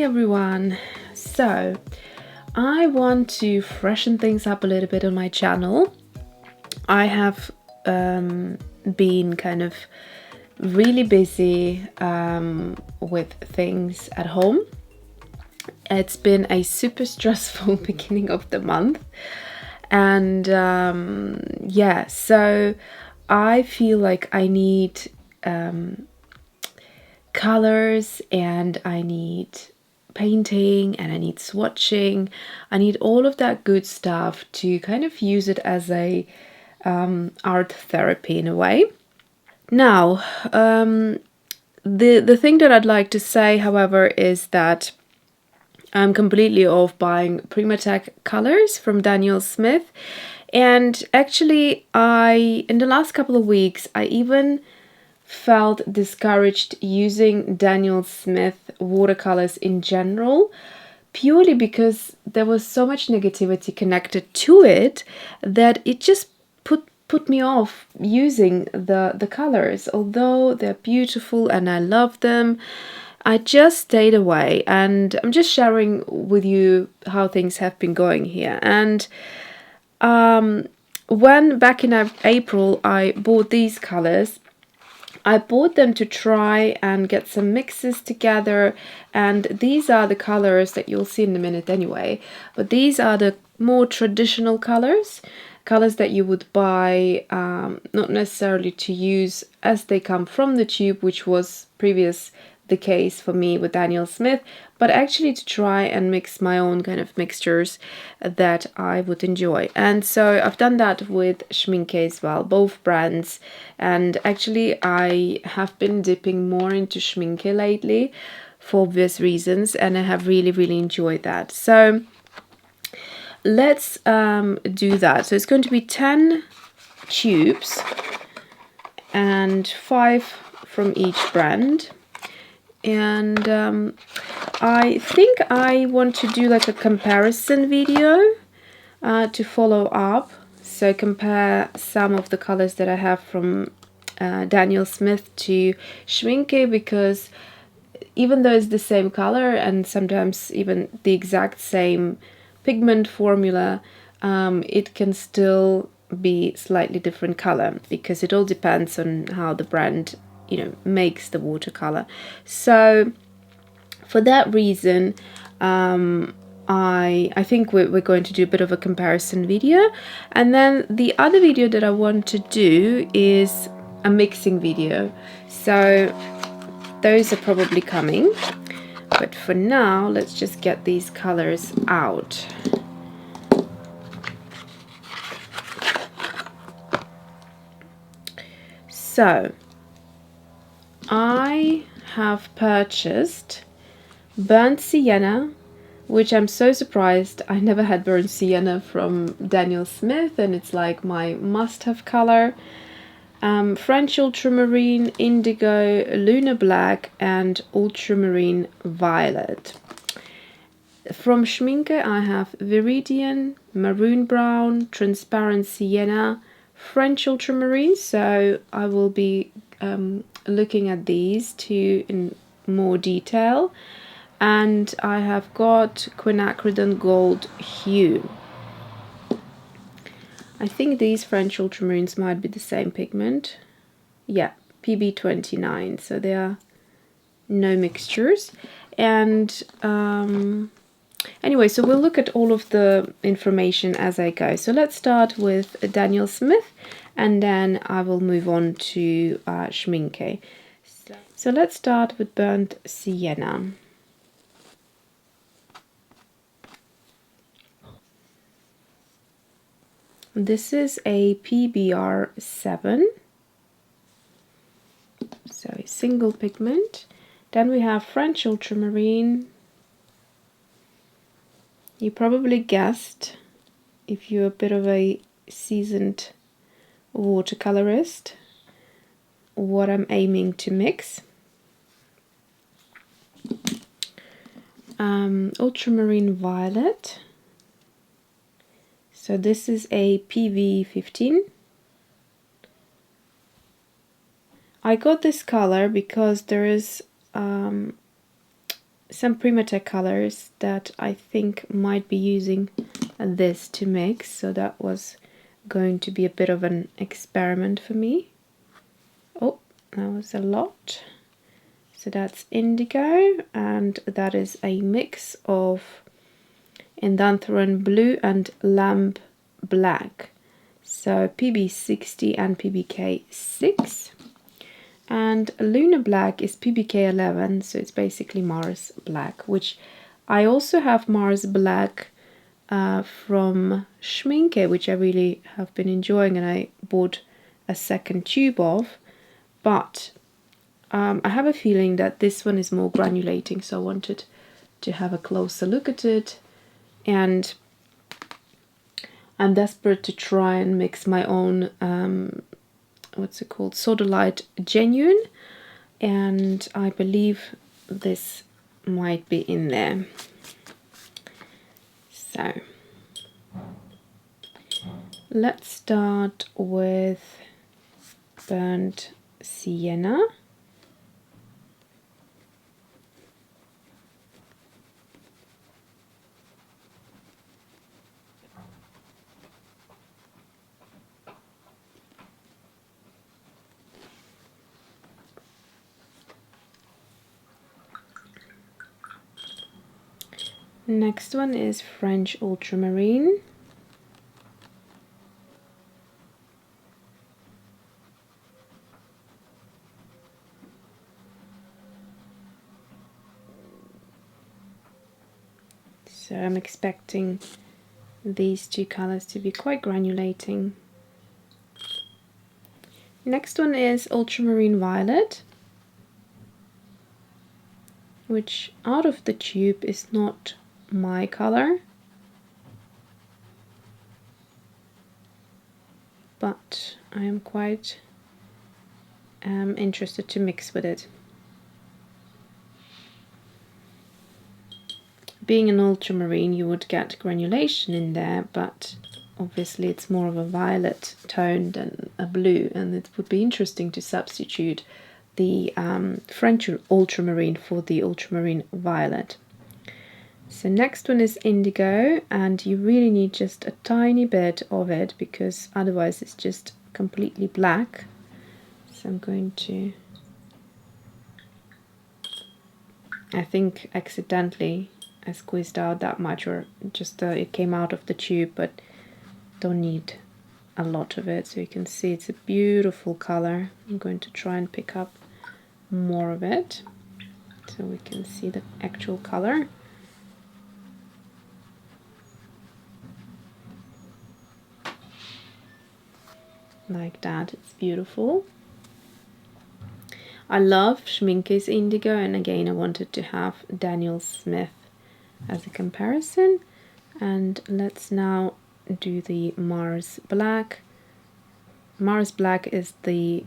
everyone! So, I want to freshen things up a little bit on my channel. I have been kind of really busy with things at home. It's been a super stressful beginning of the month, and yeah, so I feel like I need colors, and I need painting, and I need swatching. I need all of that good stuff to kind of use it as a art therapy in a way. Now, the thing that I'd like to say, however, is that I'm completely off buying PrimaTek colors from Daniel Smith. And actually, in the last couple of weeks, I even felt discouraged using Daniel Smith watercolors in general, purely because there was so much negativity connected to it that it just put me off using the colors. Although they're beautiful and I love them, I just stayed away, and I'm just sharing with you how things have been going here. And when back in April I bought these colors, I bought them to try and get some mixes together, and these are the colors that you'll see in a minute anyway, but these are the more traditional colors that you would buy, not necessarily to use as they come from the tube, which was previous the case for me with Daniel Smith, but actually to try and mix my own kind of mixtures that I would enjoy. And so I've done that with Schmincke as well, both brands. And actually I have been dipping more into Schmincke lately for obvious reasons, and I have really enjoyed that. So let's do that. So it's going to be 10 tubes and 5 from each brand. And I think I want to do like a comparison video to follow up. So compare some of the colors that I have from Daniel Smith to Schmincke, because even though it's the same color and sometimes even the exact same pigment formula, it can still be slightly different color, because it all depends on how the brand makes the watercolor. So for that reason, I think we're going to do a bit of a comparison video, and then the other video that I want to do is a mixing video. So those are probably coming, but for now let's just get these colors out. So I have purchased burnt sienna, which I'm so surprised I never had burnt sienna from Daniel Smith, and it's like my must-have color. French ultramarine, indigo, lunar black, and ultramarine violet. From Schmincke I have Viridian, maroon brown, transparent sienna, French ultramarine. So I will be looking at these two in more detail, and I have got quinacridone gold hue. I think these French ultramarines might be the same pigment. Yeah, PB29, so there are no mixtures. And anyway, so we'll look at all of the information as I go. So let's start with Daniel Smith, and then I will move on to Schmincke. So let's start with burnt sienna. This is a PBR7, so a single pigment. Then we have French ultramarine. You probably guessed, if you're a bit of a seasoned watercolorist, what I'm aiming to mix. Ultramarine violet. So this is a PV15. I got this color because there is some PrimaTek colors that I think might be using this to mix, so that was going to be a bit of an experiment for me. Oh, that was a lot. So that's indigo, and that is a mix of Indanthrone blue and lamp black. So PB60 and PBK6. And Lunar Black is PBK11, so it's basically Mars Black, which I also have Mars Black from Schmincke, which I really have been enjoying, and I bought a second tube of. But I have a feeling that this one is more granulating, so I wanted to have a closer look at it. And I'm desperate to try and mix my own what's it called, Sodalite Genuine, and I believe this might be in there. So let's start with burnt sienna. Next one is French Ultramarine. So I'm expecting these two colors to be quite granulating. Next one is Ultramarine Violet, which out of the tube is not my color, but I am quite interested to mix with it. Being an ultramarine, you would get granulation in there, but obviously it's more of a violet tone than a blue, and it would be interesting to substitute the French ultramarine for the ultramarine violet. So next one is indigo, and you really need just a tiny bit of it because otherwise it's just completely black. So I'm going to, I think accidentally I squeezed out that much, or just it came out of the tube, but don't need a lot of it. So you can see it's a beautiful color. I'm going to try and pick up more of it so we can see the actual color. Like that, it's beautiful. I love Schmincke's indigo, and again I wanted to have Daniel Smith as a comparison. And let's now do the Mars Black. Mars Black is the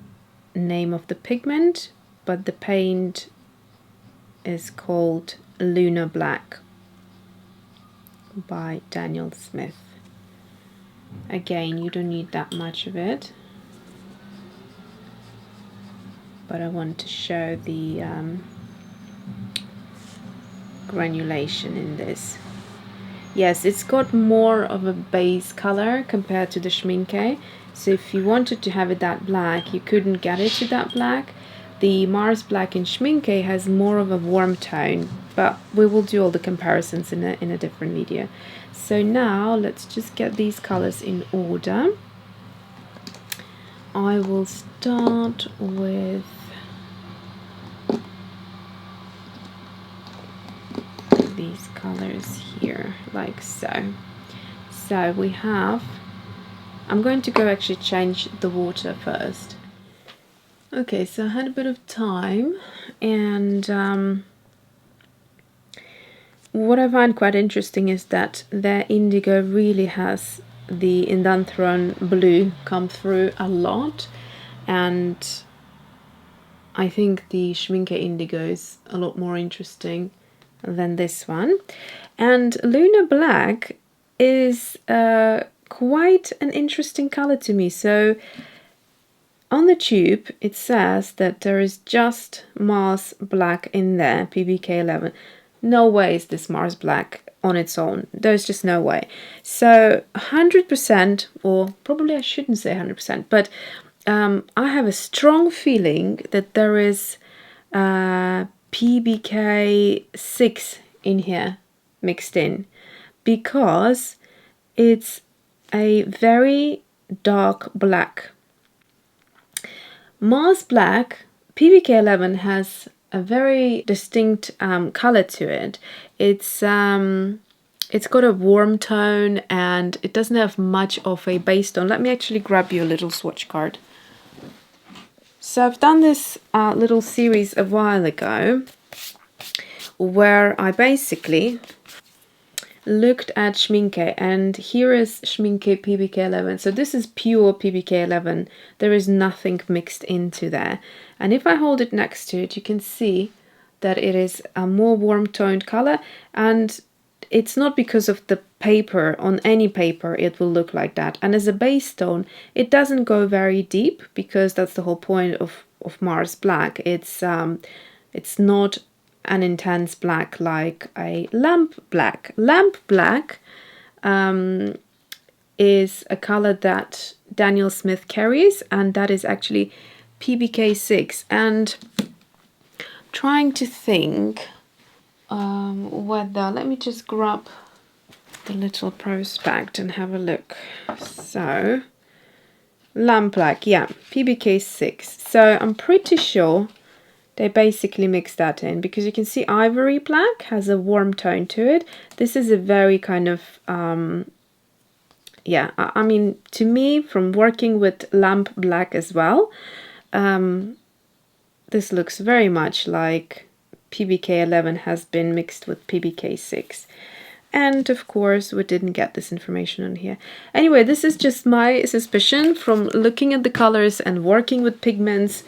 name of the pigment, but the paint is called Lunar Black by Daniel Smith. Again, you don't need that much of it, but I want to show the granulation in this. Yes, it's got more of a base color compared to the Schmincke, so if you wanted to have it that black, you couldn't get it to that black. The Mars Black in Schmincke has more of a warm tone, but we will do all the comparisons in a different video. So now let's just get these colors in order. I will start with these colors here, like so. So we have, I'm going to go actually change the water first. Okay, so I had a bit of time, and what I find quite interesting is that their indigo really has the Indanthrone blue come through a lot, and I think the Schmincke indigo is a lot more interesting than this one. And Lunar Black is quite an interesting color to me. So on the tube it says that there is just Mars Black in there, PBK11, No way is this Mars Black on its own. There's just no way. So 100%, or probably I shouldn't say 100%, but I have a strong feeling that there is PBK 6 in here mixed in, because it's a very dark black. Mars Black, PBK 11 has a very distinct color to it. It's got a warm tone and it doesn't have much of a base tone. Let me actually grab you a little swatch card. So I've done this little series a while ago where I basically looked at Schmincke, and here is Schmincke PBK 11. So this is pure PBK 11. There is nothing mixed into there. And if I hold it next to it, you can see that it is a more warm toned color, and it's not because of the paper. On any paper it will look like that. And as a base tone, it doesn't go very deep, because that's the whole point of Mars Black. It's not an intense black like a lamp black. Lamp black is a color that Daniel Smith carries, and that is actually PBK 6. And trying to think whether, let me just grab the little prospect and have a look. So lamp black, yeah, PBK 6. So I'm pretty sure they basically mix that in, because you can see ivory black has a warm tone to it. This is a very kind of yeah, I mean, to me, from working with lamp black as well, this looks very much like PBK 11 has been mixed with PBK 6. And of course, we didn't get this information on here. Anyway, this is just my suspicion from looking at the colors and working with pigments.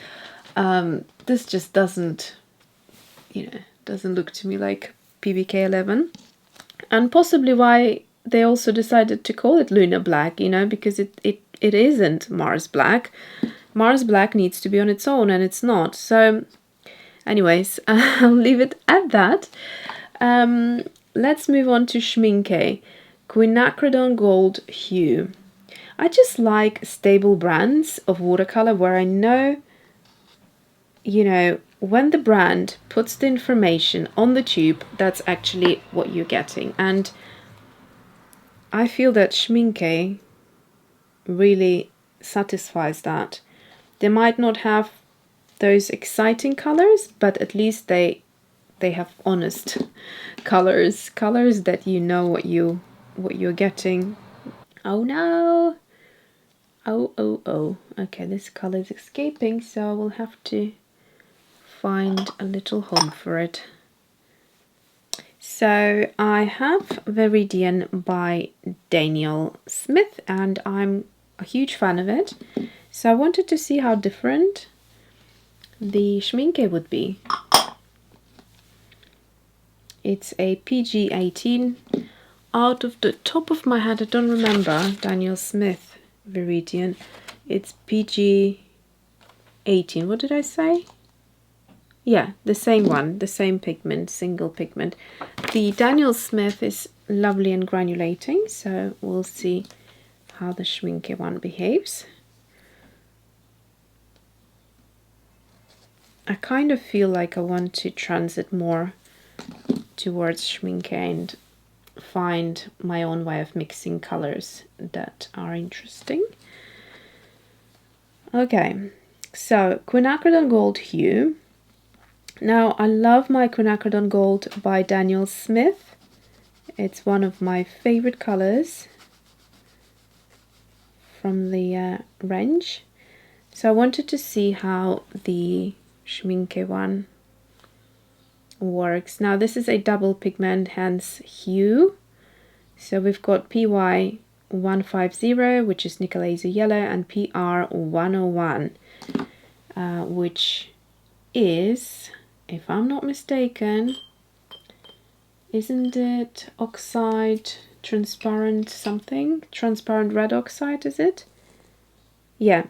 This just doesn't, doesn't look to me like PBK 11. And possibly why they also decided to call it Lunar Black, because it isn't Mars Black. Mars Black needs to be on its own, and it's not. So anyways, I'll leave it at that. Let's move on to Schmincke Quinacridone Gold Hue. I just like stable brands of watercolor where I know, when the brand puts the information on the tube, that's actually what you're getting. And I feel that Schmincke really satisfies that. They might not have those exciting colors, but at least they have honest colors that you know what you're getting. Oh no! Oh. Okay, this color is escaping, so I will have to find a little home for it. So I have Viridian by Daniel Smith, and I'm a huge fan of it. So I wanted to see how different the Schmincke would be. It's a PG 18. Out of the top of my head, I don't remember Daniel Smith Viridian. It's PG 18. What did I say? Yeah, the same one, the same pigment, single pigment. The Daniel Smith is lovely and granulating, so we'll see how the Schmincke one behaves. I kind of feel like I want to transit more towards Schmincke and find my own way of mixing colors that are interesting. Okay, so Quinacridone Gold Hue. Now, I love my Quinacridone Gold by Daniel Smith. It's one of my favorite colors from the range. So I wanted to see how the Schmincke one works. Now, this is a double pigment, hence hue. So we've got PY150, which is nickel laser yellow, and PR101, which is, if I'm not mistaken, isn't it oxide, transparent something? Transparent red oxide, is it? Yeah,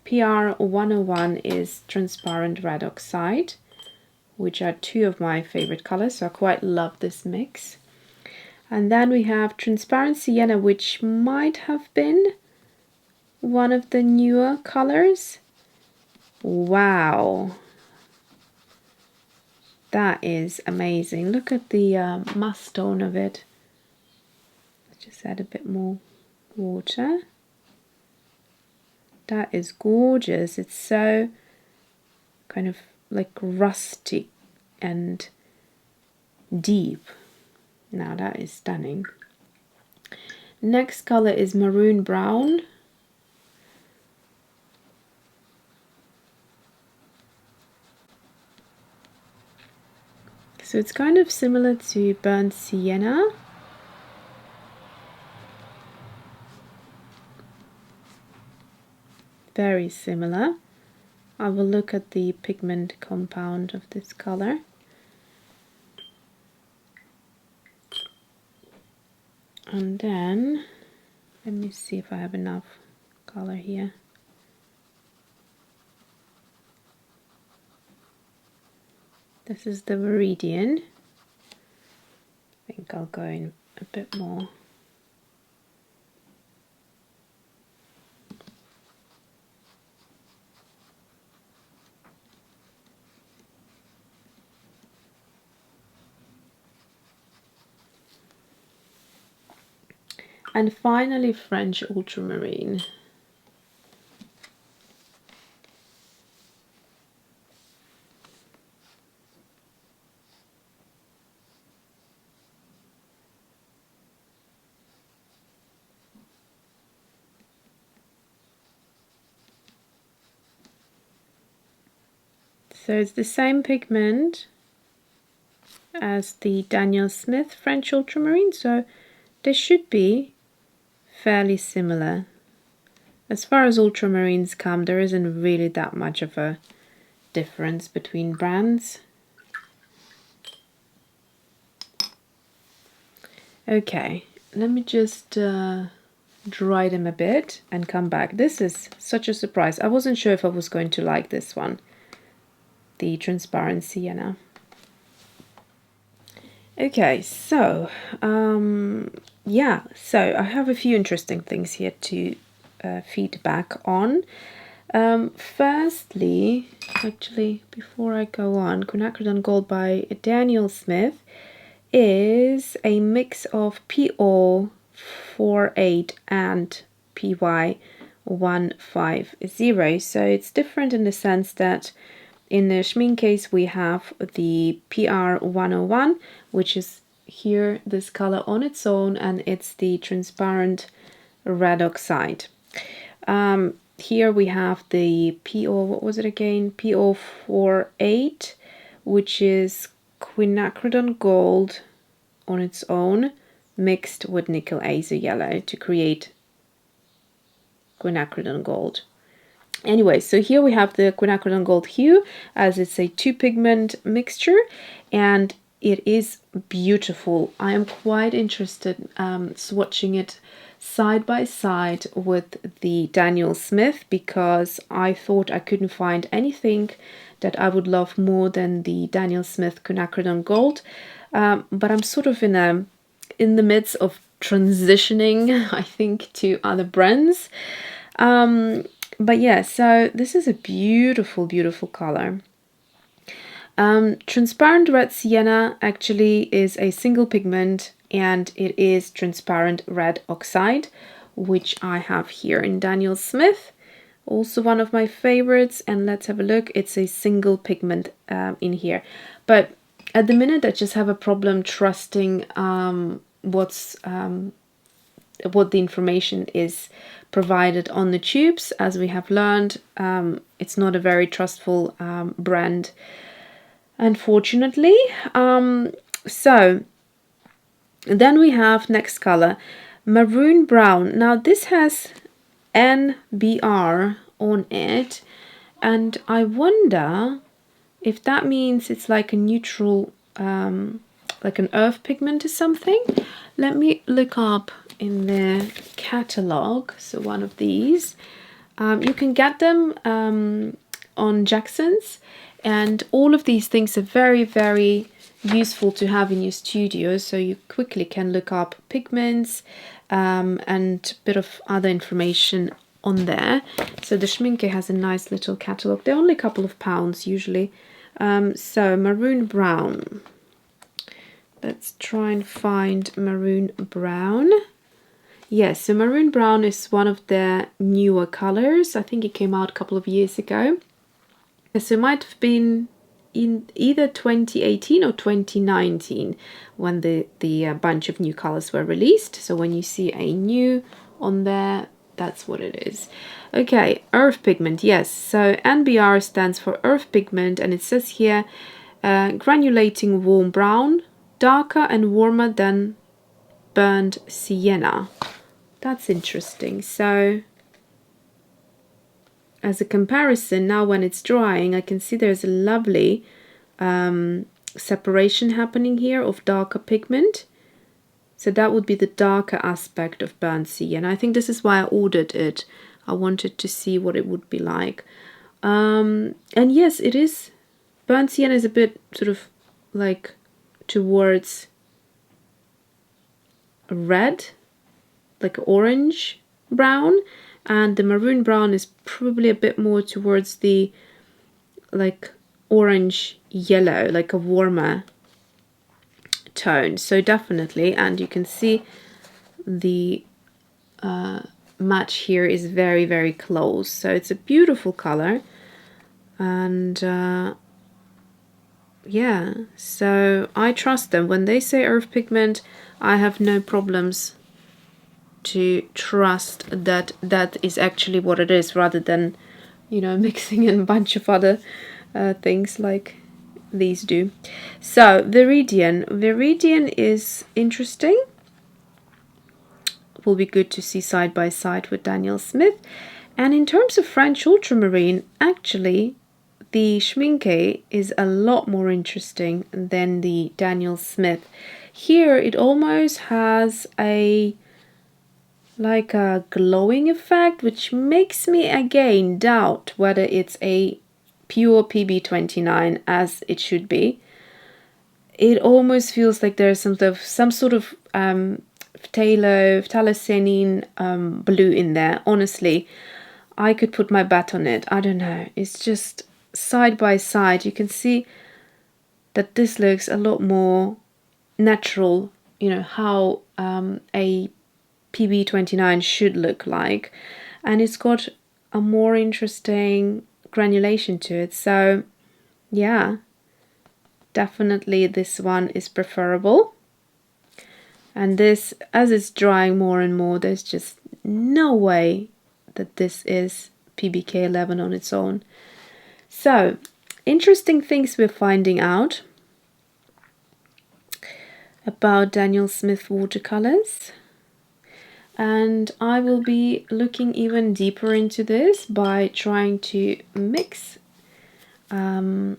PR101 is transparent red oxide, which are two of my favorite colors, so I quite love this mix. And then we have Transparent Sienna, which might have been one of the newer colors. Wow, that is amazing. Look at the must tone of it. Let's just add a bit more water. That is gorgeous. It's so kind of like rusty and deep. Now that is stunning. Next color is Maroon Brown. So it's kind of similar to Burnt Sienna. Very similar. I will look at the pigment compound of this color. And then, let me see if I have enough color here. This is the Viridian. I think I'll go in a bit more. And finally, French Ultramarine. So it's the same pigment as the Daniel Smith French Ultramarine, so they should be fairly similar. As far as ultramarines come, there isn't really that much of a difference between brands. Okay, let me just dry them a bit and come back. This is such a surprise. I wasn't sure if I was going to like this one, the Transparent Sienna. Okay, so yeah, so I have a few interesting things here to feedback on. Firstly, actually, before I go on, Quinacridone Gold by Daniel Smith is a mix of PO48 and PY150. So it's different in the sense that in the Schmincke case we have the PR101, which is here this color on its own, and it's the transparent red oxide. Here we have the PO, what was it again? PO48, which is Quinacridone Gold on its own, mixed with nickel azo yellow to create Quinacridone Gold. Anyway, so here we have the Quinacridone Gold hue, as it's a 2-pigment mixture, and it is beautiful. I am quite interested swatching it side by side with the Daniel Smith, because I thought I couldn't find anything that I would love more than the Daniel Smith Quinacridone Gold. But I'm sort of in the midst of transitioning, I think, to other brands. But yeah, so this is a beautiful, beautiful color. Transparent Red Sienna actually is a single pigment, and it is transparent red oxide, which I have here in Daniel Smith. Also one of my favorites, and let's have a look. It's a single pigment in here. But at the minute I just have a problem trusting what the information is provided on the tubes. As we have learned, it's not a very trustful brand, unfortunately. So then we have next color, Maroon Brown. Now this has NBR on it, and I wonder if that means it's like a neutral, like an earth pigment or something. Let me look up in the catalog. So one of these, you can get them on Jackson's, And all of these things are very, very useful to have in your studio, so you quickly can look up pigments and a bit of other information on there. So the Schmincke has a nice little catalogue. They're only a couple of pounds usually. So maroon brown. Let's try and find maroon brown. Yes, so maroon brown is one of their newer colors. I think it came out a couple of years ago. So it might have been in either 2018 or 2019 when the bunch of new colors were released. So when you see a new on there, that's what it is. Okay, earth pigment, yes. So NBR stands for earth pigment, and it says here granulating warm brown, darker and warmer than burnt sienna. That's interesting. So as a comparison, now when it's drying, I can see there's a lovely separation happening here of darker pigment. So that would be the darker aspect of burnt sienna. I think this is why I ordered it. I wanted to see what it would be like. And yes, it is. Burnt sienna is a bit sort of like towards red, like orange brown. And the maroon brown is probably a bit more towards the like orange yellow, like a warmer tone. So definitely, and you can see the match here is very, very close. So it's a beautiful color. And yeah, so I trust them. When they say earth pigment, I have no problems to trust that that is actually what it is, rather than, you know, mixing in a bunch of other things like these do. So Viridian is interesting. Will be good to see side by side with Daniel Smith. And in terms of French ultramarine, actually the Schmincke is a lot more interesting than the Daniel Smith. Here it almost has a like a glowing effect, which makes me again doubt whether it's a pure PB29 as it should be. It almost feels like there's some sort of phthalocyanine blue in there. Honestly, I could put my bet on it. I don't know. It's just side by side. You can see that this looks a lot more natural. You know how a PB29 should look like, and it's got a more interesting granulation to it. So yeah, definitely this one is preferable. And this, as it's drying more and more, there's just no way that this is PBK11 on its own. So interesting things we're finding out about Daniel Smith watercolors. And I will be looking even deeper into this by trying to mix some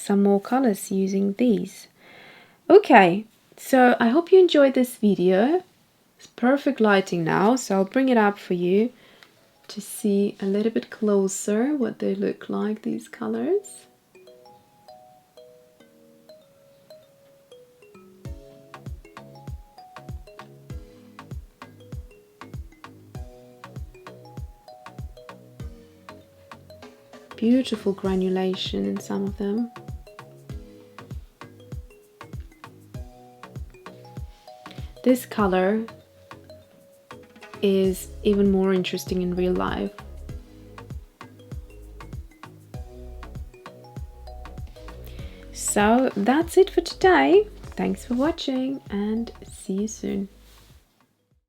more colors using these. Okay, so I hope you enjoyed this video. It's perfect lighting now, so I'll bring it up for you to see a little bit closer what they look like, these colors. Beautiful granulation in some of them. This color is even more interesting in real life. So that's it for today. Thanks for watching and see you soon.